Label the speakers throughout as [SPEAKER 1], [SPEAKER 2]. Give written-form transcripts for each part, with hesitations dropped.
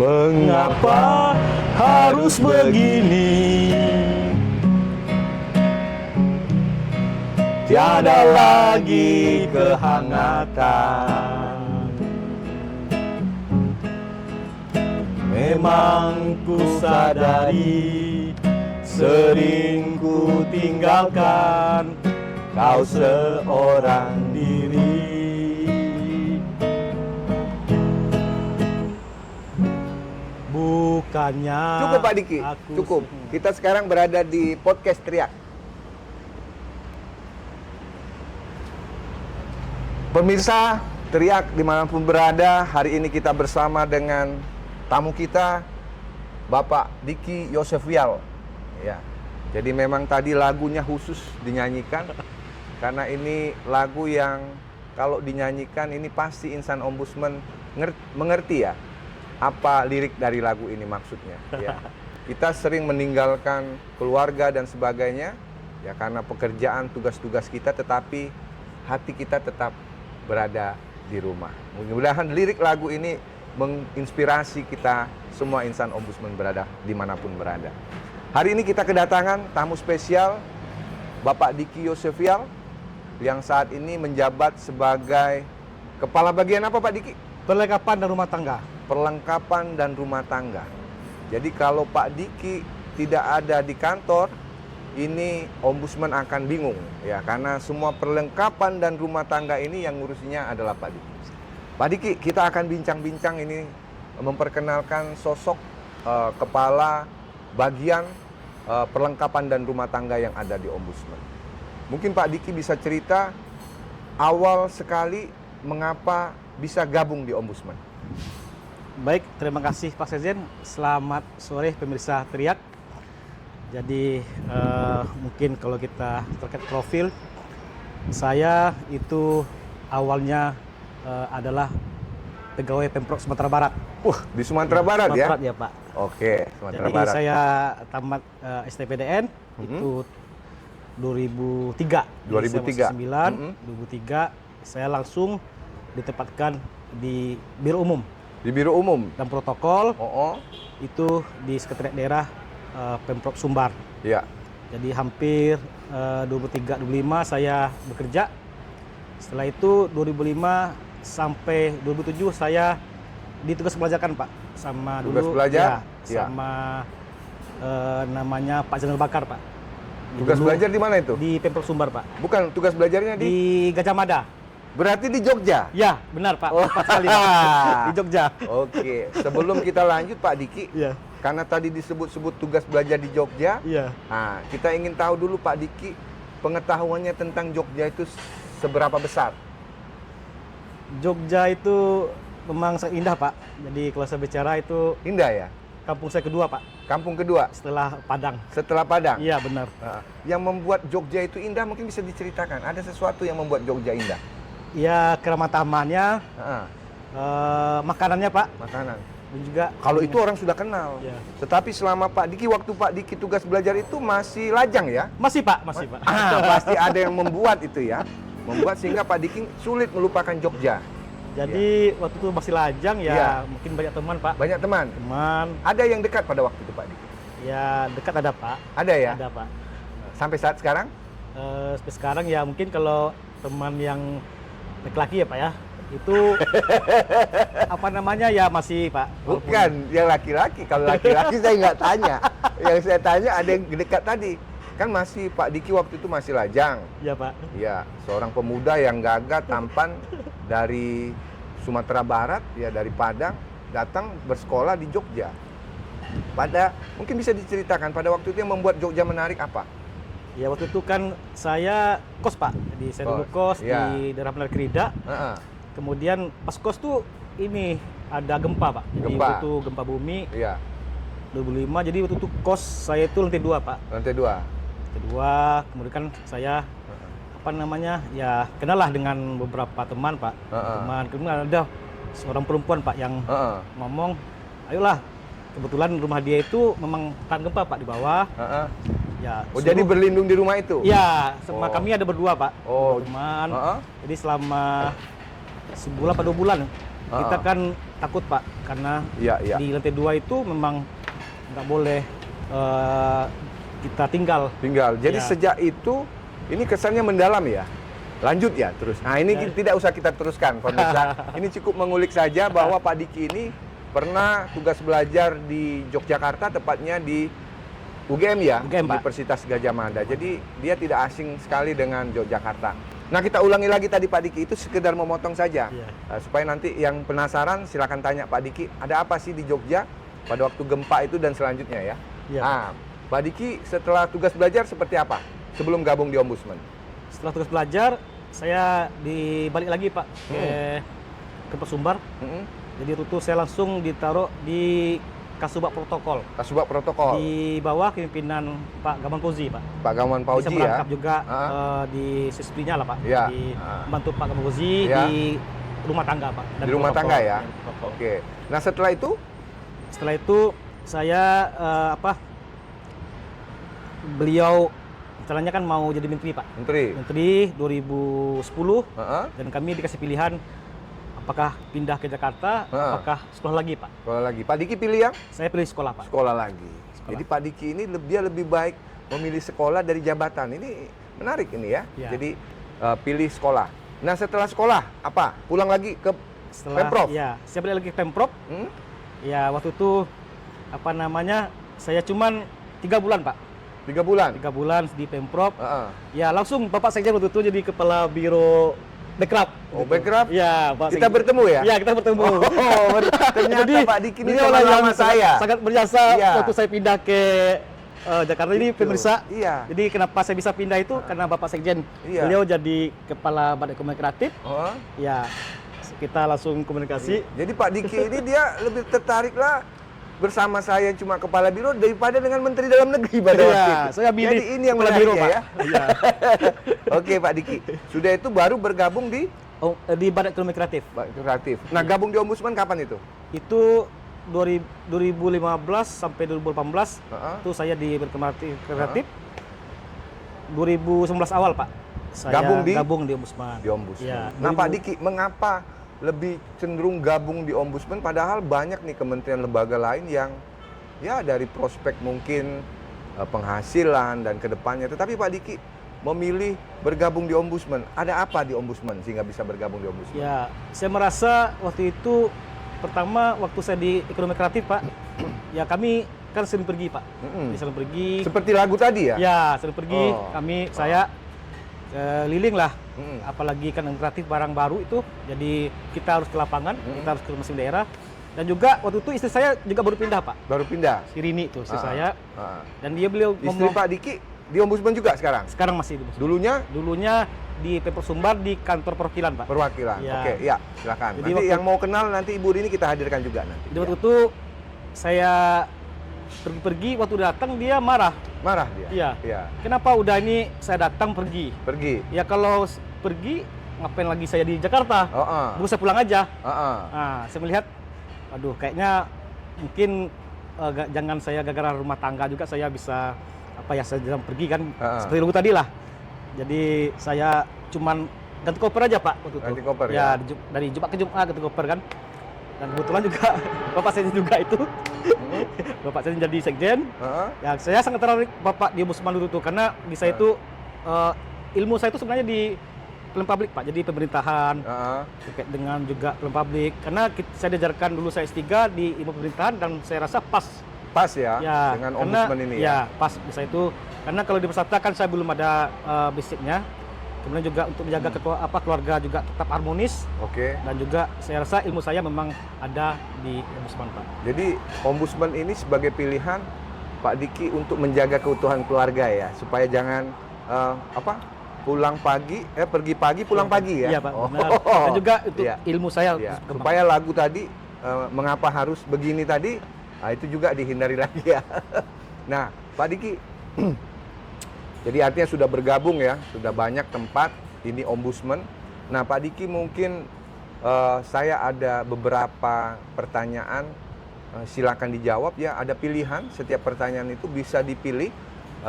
[SPEAKER 1] Mengapa harus begini? Tiada lagi kehangatan. Memang ku sadari sering ku tinggalkan kau seorang diri. Bukannya
[SPEAKER 2] Cukup Pak Diki, cukup. Kita sekarang berada di podcast Teriak. Pemirsa Teriak dimanapun berada, hari ini kita bersama dengan tamu kita, Bapak Diki Yosefial. Ya, jadi memang tadi lagunya khusus dinyanyikan, karena ini lagu yang kalau dinyanyikan ini pasti insan ombudsman mengerti ya, apa lirik dari lagu ini maksudnya. Ya. Kita sering meninggalkan keluarga dan sebagainya, ya karena pekerjaan, tugas-tugas kita, tetapi hati kita tetap berada di rumah. Mudah-mudahan lirik lagu ini menginspirasi kita semua insan ombudsman berada dimanapun berada. Hari ini kita kedatangan tamu spesial, Bapak Diki Yosefial, yang saat ini menjabat sebagai kepala bagian apa Pak Diki?
[SPEAKER 1] Perlengkapan dan rumah tangga.
[SPEAKER 2] Perlengkapan dan rumah tangga. Jadi kalau Pak Diki tidak ada di kantor, ini ombudsman akan bingung ya, karena semua perlengkapan dan rumah tangga ini yang ngurusinya adalah Pak Diki. Pak Diki, kita akan bincang-bincang ini, memperkenalkan sosok kepala bagian perlengkapan dan rumah tangga yang ada di ombudsman. Mungkin Pak Diki bisa cerita awal sekali mengapa bisa gabung di ombudsman.
[SPEAKER 1] Baik, terima kasih Pak Sekjen. Selamat sore pemirsa Teriak. Jadi mungkin kalau kita terkait profil, saya itu awalnya adalah pegawai Pemprov Sumatera Barat.
[SPEAKER 2] Di Sumatera Barat ya?
[SPEAKER 1] Barat ya Pak.
[SPEAKER 2] Oke, Sumatera
[SPEAKER 1] Jadi
[SPEAKER 2] Barat.
[SPEAKER 1] saya tamat STPDN itu 2003.
[SPEAKER 2] 2003.
[SPEAKER 1] 2003 saya langsung ditempatkan di Biro Umum
[SPEAKER 2] Di Biro Umum?
[SPEAKER 1] dan Protokol.
[SPEAKER 2] Oh,
[SPEAKER 1] Itu di Sekretariat Daerah Pemprov Sumbar.
[SPEAKER 2] ya.
[SPEAKER 1] Jadi hampir 2003-2005 saya bekerja. Setelah itu 2005 sampai 2007 saya ditugas pelajaran Pak, sama
[SPEAKER 2] Tugas
[SPEAKER 1] dulu
[SPEAKER 2] belajar?
[SPEAKER 1] ya, sama namanya Pak Jenderal Bakar Pak.
[SPEAKER 2] Tugas
[SPEAKER 1] Dulu
[SPEAKER 2] belajar di mana itu?
[SPEAKER 1] di Pemprov Sumbar Pak.
[SPEAKER 2] Bukan, tugas belajarnya
[SPEAKER 1] Di
[SPEAKER 2] di...
[SPEAKER 1] Gajah Mada.
[SPEAKER 2] Berarti di Jogja?
[SPEAKER 1] Ya, benar Pak.
[SPEAKER 2] Oh.
[SPEAKER 1] Tepat sekali Pak. Di Jogja.
[SPEAKER 2] Oke, sebelum kita lanjut Pak Diki,
[SPEAKER 1] Iya.
[SPEAKER 2] karena tadi disebut-sebut tugas belajar di Jogja,
[SPEAKER 1] Iya.
[SPEAKER 2] nah, kita ingin tahu dulu Pak Diki, pengetahuannya tentang Jogja itu seberapa besar?
[SPEAKER 1] Jogja itu memang sangat indah Pak. Jadi kalau saya bicara itu
[SPEAKER 2] Indah ya?
[SPEAKER 1] kampung saya kedua Pak,
[SPEAKER 2] Kampung kedua
[SPEAKER 1] setelah Padang.
[SPEAKER 2] setelah Padang?
[SPEAKER 1] Iya benar.
[SPEAKER 2] Nah, yang membuat Jogja itu indah mungkin bisa diceritakan. Ada sesuatu yang membuat Jogja indah?
[SPEAKER 1] Ya keramatamannya,
[SPEAKER 2] Nah,
[SPEAKER 1] makanannya Pak,
[SPEAKER 2] makanan.
[SPEAKER 1] dan juga
[SPEAKER 2] Kalau itu orang sudah kenal.
[SPEAKER 1] Ya.
[SPEAKER 2] Tetapi selama Pak Diki, waktu Pak Diki tugas belajar itu masih lajang ya?
[SPEAKER 1] masih Pak, masih Pak.
[SPEAKER 2] Pasti ada yang membuat itu ya. Membuat sehingga Pak Diki sulit melupakan Jogja.
[SPEAKER 1] Jadi waktu itu masih lajang ya,
[SPEAKER 2] Iya.
[SPEAKER 1] mungkin banyak teman Pak.
[SPEAKER 2] Banyak teman.
[SPEAKER 1] Teman,
[SPEAKER 2] Ada yang dekat pada waktu itu Pak Diki?
[SPEAKER 1] ya dekat ada Pak.
[SPEAKER 2] Ada ya?
[SPEAKER 1] Ada Pak.
[SPEAKER 2] Sampai saat sekarang?
[SPEAKER 1] Sampai sekarang ya mungkin kalau teman yang laki-laki ya Pak ya, itu apa namanya ya masih Pak.
[SPEAKER 2] Bukan, yang laki-laki. Kalau laki-laki saya nggak tanya. Yang saya tanya ada yang dekat tadi. Kan masih Pak Diki waktu itu masih lajang.
[SPEAKER 1] Ya Pak.
[SPEAKER 2] Ya, seorang pemuda yang gagah, tampan dari Sumatera Barat, ya dari Padang, datang bersekolah di Jogja. Mungkin bisa diceritakan pada waktu itu yang membuat Jogja menarik apa?
[SPEAKER 1] Ya waktu itu kan saya kos Pak, jadi saya dulu kos
[SPEAKER 2] ya.
[SPEAKER 1] di daerah Benar Kerida. Kemudian pas kos tuh ini ada gempa Pak, jadi
[SPEAKER 2] Gempa.
[SPEAKER 1] waktu itu gempa bumi
[SPEAKER 2] Iya,
[SPEAKER 1] 2005. Jadi waktu itu kos saya itu lantai 2 Pak.
[SPEAKER 2] lantai 2.
[SPEAKER 1] Lantai 2, kemudian kan saya apa namanya ya kenal lah dengan beberapa teman Pak. Teman, kemudian ada seorang perempuan Pak yang ngomong ayolah. Kebetulan rumah dia itu memang tahan gempa Pak di bawah.
[SPEAKER 2] Heeh.
[SPEAKER 1] Ya.
[SPEAKER 2] Oh, jadi berlindung di rumah itu?
[SPEAKER 1] Ya, sama
[SPEAKER 2] Oh.
[SPEAKER 1] kami ada berdua Pak.
[SPEAKER 2] Oh.
[SPEAKER 1] Teman.
[SPEAKER 2] Heeh.
[SPEAKER 1] Jadi selama sebulan atau 2 bulan kita kan takut Pak karena
[SPEAKER 2] Iya.
[SPEAKER 1] di lantai 2 itu memang nggak boleh kita tinggal.
[SPEAKER 2] Jadi
[SPEAKER 1] Ya.
[SPEAKER 2] sejak itu ini kesannya mendalam ya. Lanjut ya terus. Nah ini tidak usah kita teruskan, pemirsa. Ini cukup mengulik saja bahwa Pak Diki ini pernah tugas belajar di Yogyakarta, tepatnya di UGM ya,
[SPEAKER 1] UGM, Pak.
[SPEAKER 2] Universitas Gadjah Mada. Jadi dia tidak asing sekali dengan Yogyakarta. Nah kita ulangi lagi tadi Pak Diki, itu sekedar memotong saja.
[SPEAKER 1] Iya.
[SPEAKER 2] Supaya nanti yang penasaran silakan tanya Pak Diki, ada apa sih di Jogja pada waktu gempa itu dan selanjutnya ya.
[SPEAKER 1] Iya.
[SPEAKER 2] Nah, Pak Diki setelah tugas belajar seperti apa sebelum gabung di Ombudsman?
[SPEAKER 1] Setelah tugas belajar, saya dibalik lagi Pak ke Persumbar. Jadi itu saya langsung ditaruh di Kasubag Protokol.
[SPEAKER 2] Kasubag Protokol.
[SPEAKER 1] Di bawah kepemimpinan Pak Gaman Fauzi Pak.
[SPEAKER 2] Pak Gaman Fauzi
[SPEAKER 1] Bisa
[SPEAKER 2] ya.
[SPEAKER 1] merangkap juga di sisplinya lah Pak.
[SPEAKER 2] Ya.
[SPEAKER 1] Di bantu Pak Gaman Fauzi
[SPEAKER 2] Ya.
[SPEAKER 1] di rumah tangga Pak. Dan
[SPEAKER 2] Di rumah
[SPEAKER 1] protokol.
[SPEAKER 2] tangga ya.
[SPEAKER 1] Dan protokol.
[SPEAKER 2] Oke. Nah setelah itu
[SPEAKER 1] Setelah itu saya beliau rencananya kan mau jadi menteri Pak. Menteri 2010 dan kami dikasih pilihan apakah pindah ke Jakarta, apakah sekolah lagi Pak.
[SPEAKER 2] Sekolah lagi. Pak Diki pilih yang?
[SPEAKER 1] Saya pilih sekolah Pak.
[SPEAKER 2] Sekolah lagi. Jadi Pak Diki ini dia lebih baik memilih sekolah dari jabatan. Ini menarik ini ya.
[SPEAKER 1] Ya.
[SPEAKER 2] Jadi pilih sekolah. Nah setelah sekolah apa? Pulang lagi ke Pemprov?
[SPEAKER 1] Ya, saya balik lagi ke Pemprov. Ya waktu itu saya cuman 3 bulan Pak.
[SPEAKER 2] 3 bulan?
[SPEAKER 1] 3 bulan di Pemprov. Ya langsung Bapak Sekjen waktu itu jadi kepala biro Bekraf.
[SPEAKER 2] Oh, Bekraf?
[SPEAKER 1] Ya, Pak
[SPEAKER 2] Kita
[SPEAKER 1] Sekjen.
[SPEAKER 2] bertemu ya?
[SPEAKER 1] Ya, kita bertemu.
[SPEAKER 2] Oh, ternyata
[SPEAKER 1] Jadi,
[SPEAKER 2] Pak Diki ini
[SPEAKER 1] beliau
[SPEAKER 2] teman
[SPEAKER 1] lah yang
[SPEAKER 2] lama saya.
[SPEAKER 1] sangat berjasa
[SPEAKER 2] Iya.
[SPEAKER 1] waktu saya pindah ke Jakarta ini pemirsa.
[SPEAKER 2] Iya.
[SPEAKER 1] Jadi kenapa saya bisa pindah itu karena Bapak Sekjen.
[SPEAKER 2] Iya.
[SPEAKER 1] Beliau jadi kepala Badan Ekonomi Kreatif. Ya, kita langsung komunikasi.
[SPEAKER 2] Jadi Pak Diki ini dia lebih tertarik lah bersama saya cuma kepala biro daripada dengan Menteri Dalam Negeri pada waktu itu.
[SPEAKER 1] Saya pilih
[SPEAKER 2] Jadi ini yang
[SPEAKER 1] kepala
[SPEAKER 2] menarik
[SPEAKER 1] biro, Pak.
[SPEAKER 2] ya.
[SPEAKER 1] Iya.
[SPEAKER 2] Oke Pak Diki, sudah itu baru bergabung di
[SPEAKER 1] Di Badan Ekonomi Kreatif.
[SPEAKER 2] Kreatif. Nah gabung di Ombudsman kapan itu?
[SPEAKER 1] Itu 2015 sampai 2018 itu saya di Badan Ekonomi Kreatif. 2019 awal Pak. Saya gabung di Ombudsman.
[SPEAKER 2] Di Ombudsman.
[SPEAKER 1] Ya,
[SPEAKER 2] Nah Pak Diki, mengapa lebih cenderung gabung di Ombudsman padahal banyak nih kementerian lembaga lain yang ya dari prospek mungkin penghasilan dan kedepannya, tetapi Pak Diki memilih bergabung di Ombudsman. Ada apa di Ombudsman sehingga bisa bergabung di Ombudsman?
[SPEAKER 1] Ya, saya merasa waktu itu pertama waktu saya di Ekonomi Kreatif Pak, ya kami kan sering pergi Pak. Sering pergi.
[SPEAKER 2] Seperti lagu tadi ya?
[SPEAKER 1] Ya, sering pergi. Saya keliling lah. Apalagi kan yang kreatif barang baru itu, jadi kita harus ke lapangan, kita harus ke masing daerah. Dan juga waktu itu istri saya juga baru pindah Pak.
[SPEAKER 2] Baru pindah?
[SPEAKER 1] Si Rini itu istri saya. Dan beliau
[SPEAKER 2] istri
[SPEAKER 1] ngomong,
[SPEAKER 2] Pak Diki di Ombudsman juga sekarang?
[SPEAKER 1] Sekarang masih di Ombudsman. Dulunya di Pemprov Sumbar di kantor perwakilan Pak.
[SPEAKER 2] Perwakilan,
[SPEAKER 1] Ya.
[SPEAKER 2] Oke, ya silakan.
[SPEAKER 1] Jadi
[SPEAKER 2] Nanti yang mau kenal nanti Ibu Rini kita hadirkan juga nanti.
[SPEAKER 1] Jadi waktu itu saya pergi-pergi, waktu datang dia marah.
[SPEAKER 2] Marah dia?
[SPEAKER 1] Iya. Kenapa udah ini saya datang pergi? Ya kalau pergi ngapain lagi saya di Jakarta? Dulu saya pulang aja. Nah, saya melihat, aduh kayaknya mungkin jangan saya gara-gara rumah tangga juga saya bisa saya jarang pergi kan seperti dulu tadi lah. Jadi saya cuman ganti koper aja Pak waktu itu.
[SPEAKER 2] Ganti koper
[SPEAKER 1] ya. Dari Jumat ke Jumat ganti koper kan. Dan kebetulan juga Bapak saya juga itu. Bapak saya jadi sekjen. Ya saya sangat tertarik Bapak di Ombudsman dulu tuh karena di saya itu ilmu saya itu sebenarnya di pelayanan publik Pak. Jadi pemerintahan terkait dengan juga pelayanan publik. Karena saya diajarkan dulu saya S3 di ilmu pemerintahan dan saya rasa pas
[SPEAKER 2] ya dengan Ombudsman ini ya.
[SPEAKER 1] Ya, pas bisa itu. Karena kalau di peserta kan saya belum ada basicnya. Kemudian juga untuk menjaga keluarga juga tetap harmonis. Dan juga saya rasa ilmu saya memang ada di Ombudsman Pak.
[SPEAKER 2] Jadi Ombudsman ini sebagai pilihan Pak Diki untuk menjaga keutuhan keluarga ya, supaya jangan pulang pagi, pergi pagi pulang pagi ya.
[SPEAKER 1] Iya Pak. Benar. Dan juga untuk ilmu saya
[SPEAKER 2] supaya lagu tadi mengapa harus begini tadi, itu juga dihindari lagi ya. Nah Pak Diki. Jadi artinya sudah bergabung ya, sudah banyak tempat ini Ombudsman. Nah Pak Diki mungkin saya ada beberapa pertanyaan silakan dijawab ya. Ada pilihan, setiap pertanyaan itu bisa dipilih,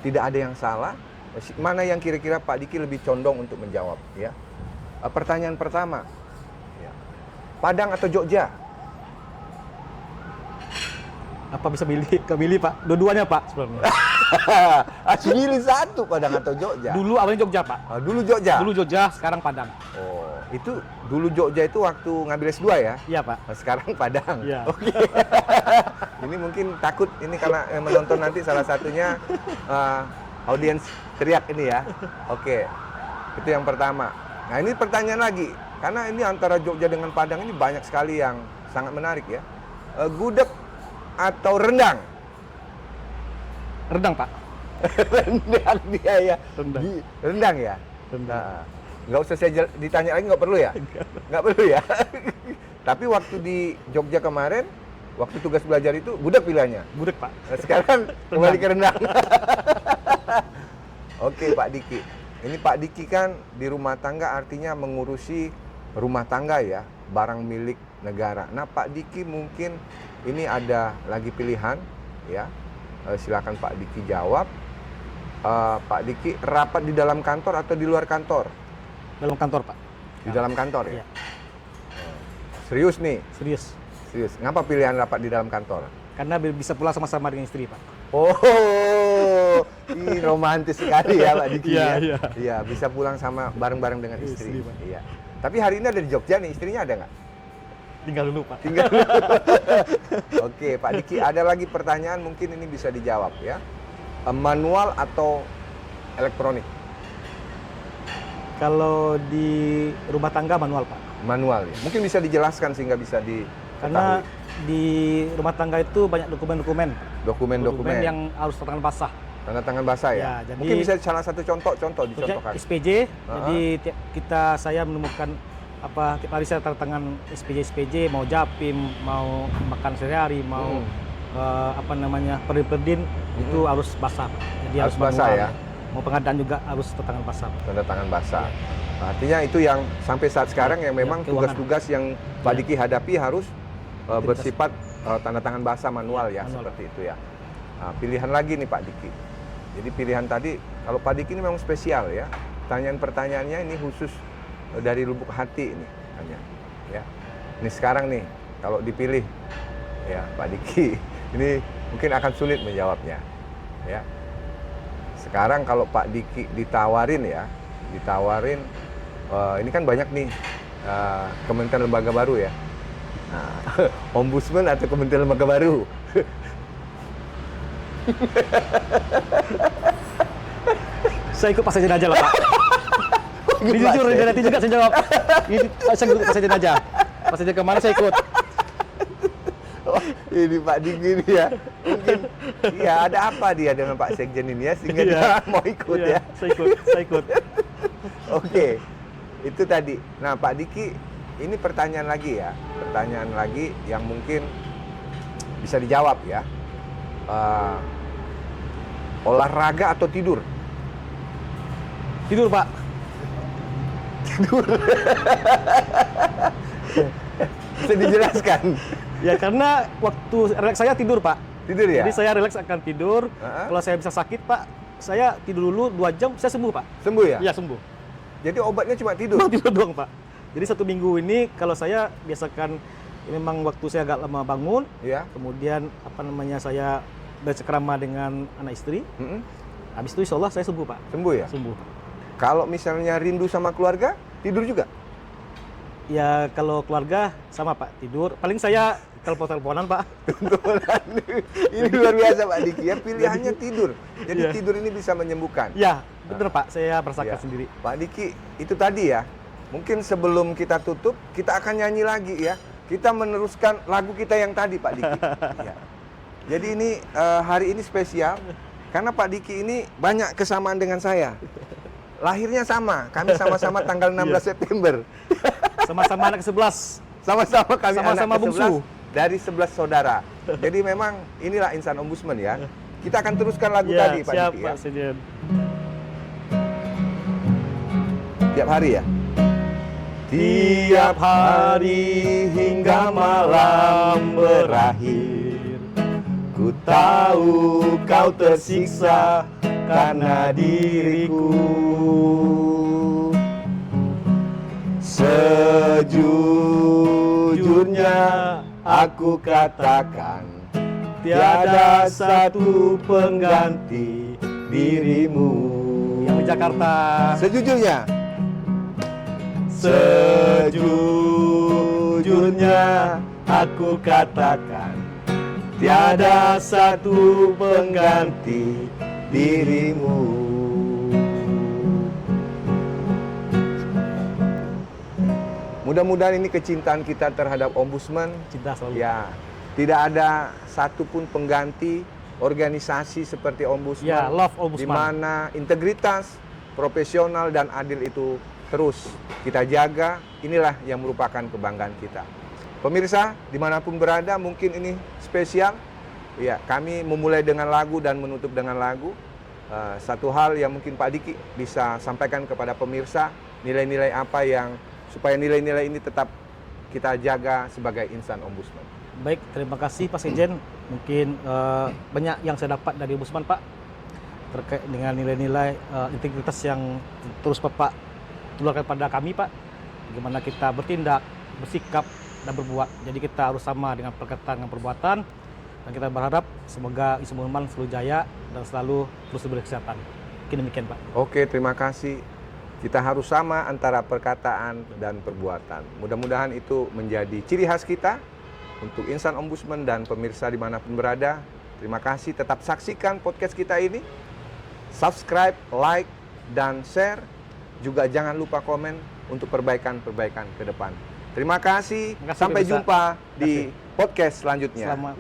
[SPEAKER 2] tidak ada yang salah. Mana yang kira-kira Pak Diki lebih condong untuk menjawab ya. Pertanyaan pertama, ya. Padang atau Jogja?
[SPEAKER 1] Apa bisa milih Pak? Dua-duanya Pak sebenarnya.
[SPEAKER 2] Pilih satu, Padang atau Jogja?
[SPEAKER 1] Dulu awalnya Jogja Pak.
[SPEAKER 2] Dulu Jogja?
[SPEAKER 1] Dulu Jogja, sekarang Padang.
[SPEAKER 2] Oh, itu dulu Jogja itu waktu ngambil S2 ya?
[SPEAKER 1] Iya Pak.
[SPEAKER 2] Sekarang Padang?
[SPEAKER 1] Iya.
[SPEAKER 2] Oke. Ini mungkin takut, ini karena menonton nanti salah satunya audiens teriak ini ya. Oke, itu yang pertama. Nah ini pertanyaan lagi, karena ini antara Jogja dengan Padang ini banyak sekali yang sangat menarik ya. Gudeg atau rendang?
[SPEAKER 1] Rendang Pak.
[SPEAKER 2] Rendang dia ya.
[SPEAKER 1] Rendang.
[SPEAKER 2] Rendang ya?
[SPEAKER 1] Rendang.
[SPEAKER 2] Nah, nggak usah saya ditanya lagi, nggak perlu ya? Nggak perlu ya? Tapi waktu di Jogja kemarin, waktu tugas belajar itu gudeg pilihannya?
[SPEAKER 1] Gudeg Pak.
[SPEAKER 2] Nah, sekarang kembali ke rendang. Oke Pak Diki, ini Pak Diki kan di rumah tangga artinya mengurusi rumah tangga ya, barang milik negara. Nah Pak Diki mungkin ini ada lagi pilihan ya, silakan Pak Diki jawab. Pak Diki rapat di dalam kantor atau di luar kantor?
[SPEAKER 1] Dalam kantor Pak.
[SPEAKER 2] Di dalam kantor ya?
[SPEAKER 1] Iya.
[SPEAKER 2] Serius nih?
[SPEAKER 1] Serius.
[SPEAKER 2] Serius. Ngapa pilihan rapat di dalam kantor?
[SPEAKER 1] Karena bisa pulang sama-sama dengan istri Pak.
[SPEAKER 2] Oh, ini romantis sekali ya Pak Diki
[SPEAKER 1] Iya,
[SPEAKER 2] ya.
[SPEAKER 1] iya.
[SPEAKER 2] Iya, bisa pulang sama bareng-bareng dengan istri.
[SPEAKER 1] Istri, Pak.
[SPEAKER 2] Iya. Tapi hari ini ada di Jogja nih, istrinya ada nggak?
[SPEAKER 1] Tinggal dulu Pak.
[SPEAKER 2] Tinggal. Oke, Pak Diki, ada lagi pertanyaan mungkin ini bisa dijawab ya. Manual atau elektronik?
[SPEAKER 1] Kalau di rumah tangga manual Pak.
[SPEAKER 2] Manual ya. Mungkin bisa dijelaskan sehingga bisa
[SPEAKER 1] Karena
[SPEAKER 2] diketahui.
[SPEAKER 1] di rumah tangga itu banyak dokumen-dokumen.
[SPEAKER 2] Dokumen-dokumen
[SPEAKER 1] yang harus tangan basah.
[SPEAKER 2] tanda tangan basah ya.
[SPEAKER 1] Ya, jadi-
[SPEAKER 2] Mungkin bisa salah satu contoh
[SPEAKER 1] Contohnya
[SPEAKER 2] dicontohkan.
[SPEAKER 1] SPJ. Jadi saya menemukan tiap hari saya tanda tangan SPJ, mau japim, mau makan sehari-hari, mau perdin itu harus basah. Pak. Jadi
[SPEAKER 2] Harus basah
[SPEAKER 1] manual.
[SPEAKER 2] ya?
[SPEAKER 1] Mau pengadaan juga harus tanda tangan basah. Pak.
[SPEAKER 2] Tanda tangan basah. Artinya itu yang sampai saat sekarang yang memang
[SPEAKER 1] keuangan.
[SPEAKER 2] tugas-tugas yang Pak
[SPEAKER 1] Ya.
[SPEAKER 2] Diki hadapi harus
[SPEAKER 1] Aktivitas.
[SPEAKER 2] bersifat tanda tangan basah manual ya,
[SPEAKER 1] manual.
[SPEAKER 2] seperti itu ya. Nah, pilihan lagi nih Pak Diki. Jadi pilihan tadi, kalau Pak Diki ini memang spesial ya. Pertanyaan-pertanyaannya ini khusus dari lubuk hati ini hanya. Ya. Ini sekarang nih kalau dipilih ya Pak Diki ini mungkin akan sulit menjawabnya. Ya. Sekarang kalau Pak Diki ditawarin ini kan banyak nih kementerian lembaga baru ya. Nah, Ombudsman atau kementerian lembaga baru?
[SPEAKER 1] Saya ikut pas aja lah Pak. Ini jujur, nanti juga saya jawab. Saya ikut pas aja. Pas aja kemana saya ikut.
[SPEAKER 2] Oh, ini Pak Diki ini ya. Mungkin iya ada apa dia dengan Pak Sekjen ini ya sehingga
[SPEAKER 1] Iya.
[SPEAKER 2] dia mau ikut
[SPEAKER 1] Iya,
[SPEAKER 2] ya.
[SPEAKER 1] Saya ikut.
[SPEAKER 2] Oke. Itu tadi. Nah, Pak Diki ini pertanyaan lagi ya. Pertanyaan lagi yang mungkin bisa dijawab ya. Olahraga atau tidur?
[SPEAKER 1] Tidur Pak.
[SPEAKER 2] Bisa dijelaskan?
[SPEAKER 1] Ya karena waktu relax saya tidur Pak.
[SPEAKER 2] Tidur ya?
[SPEAKER 1] Jadi saya relax akan tidur.
[SPEAKER 2] Ha-ha.
[SPEAKER 1] Kalau saya bisa sakit Pak, saya tidur dulu 2 jam, saya sembuh Pak.
[SPEAKER 2] Sembuh ya?
[SPEAKER 1] Iya sembuh.
[SPEAKER 2] Jadi obatnya cuma tidur?
[SPEAKER 1] Cuma tidur doang Pak. Jadi 1 minggu ini kalau saya biasakan memang waktu saya agak lama bangun,
[SPEAKER 2] Iya.
[SPEAKER 1] kemudian saya bercengkrama dengan anak istri.
[SPEAKER 2] Mm-mm.
[SPEAKER 1] Habis itu insya Allah saya sembuh Pak.
[SPEAKER 2] Sembuh ya?
[SPEAKER 1] Sembuh.
[SPEAKER 2] Kalau misalnya rindu sama keluarga, tidur juga?
[SPEAKER 1] Ya kalau keluarga sama Pak, tidur. Paling saya telepon-teleponan Pak.
[SPEAKER 2] Ini luar biasa Pak Diki ya, pilihannya tidur. Jadi
[SPEAKER 1] Iya.
[SPEAKER 2] tidur ini bisa menyembuhkan.
[SPEAKER 1] Ya benar Pak, saya merasakan
[SPEAKER 2] Ya.
[SPEAKER 1] sendiri.
[SPEAKER 2] Pak Diki, itu tadi ya. Mungkin sebelum kita tutup, kita akan nyanyi lagi ya. Kita meneruskan lagu kita yang tadi Pak Diki. Ya. Jadi ini hari ini spesial karena Pak Diki ini banyak kesamaan dengan saya. Lahirnya sama, kami sama-sama tanggal 16 September.
[SPEAKER 1] Sama-sama anak 11.
[SPEAKER 2] Sama-sama kami
[SPEAKER 1] Sama-sama
[SPEAKER 2] anak ke-11
[SPEAKER 1] bungsu.
[SPEAKER 2] dari 11 saudara. Jadi memang inilah insan ombudsman ya. Kita akan teruskan lagu
[SPEAKER 1] Ya,
[SPEAKER 2] tadi Pak
[SPEAKER 1] siap
[SPEAKER 2] Diki ya.
[SPEAKER 1] Pak Sekjen.
[SPEAKER 2] Tiap hari ya?
[SPEAKER 1] Tiap hari hingga malam berakhir,
[SPEAKER 2] Ku tahu kau tersiksa karena diriku. Sejujurnya aku katakan, tiada satu pengganti dirimu.
[SPEAKER 1] Yang di Jakarta.
[SPEAKER 2] Sejujurnya. Sejujurnya aku katakan, tiada satu pengganti dirimu. Mudah-mudahan ini kecintaan kita terhadap Ombudsman.
[SPEAKER 1] Cinta selalu.
[SPEAKER 2] Ya, tidak ada satupun pengganti organisasi seperti Ombudsman.
[SPEAKER 1] Ya, love Ombudsman.
[SPEAKER 2] Di mana integritas, profesional dan adil itu terus kita jaga. Inilah yang merupakan kebanggaan kita. Pemirsa, dimanapun berada, mungkin ini spesial. Ya, kami memulai dengan lagu dan menutup dengan lagu. Satu hal yang mungkin Pak Diki bisa sampaikan kepada pemirsa, nilai-nilai apa yang supaya nilai-nilai ini tetap kita jaga sebagai insan Ombudsman.
[SPEAKER 1] Baik, terima kasih Pak Sekjen. Mungkin banyak yang saya dapat dari Ombudsman, Pak, terkait dengan nilai-nilai integritas yang terus Bapak tularkan pada kami, Pak. Bagaimana kita bertindak, bersikap, dan berbuat. Jadi kita harus sama dengan perkataan dan perbuatan. Dan kita berharap semoga Ombudsman selalu jaya dan selalu terus diberi kesehatan. Mungkin demikian, Pak.
[SPEAKER 2] Oke, terima kasih. Kita harus sama antara perkataan dan perbuatan. Mudah-mudahan itu menjadi ciri khas kita untuk insan Ombudsman dan pemirsa dimanapun berada. Terima kasih, tetap saksikan podcast kita ini. Subscribe, like, dan share. Juga jangan lupa komen untuk perbaikan-perbaikan ke depan. Terima kasih. Sampai jumpa di podcast selanjutnya.
[SPEAKER 1] Selamat.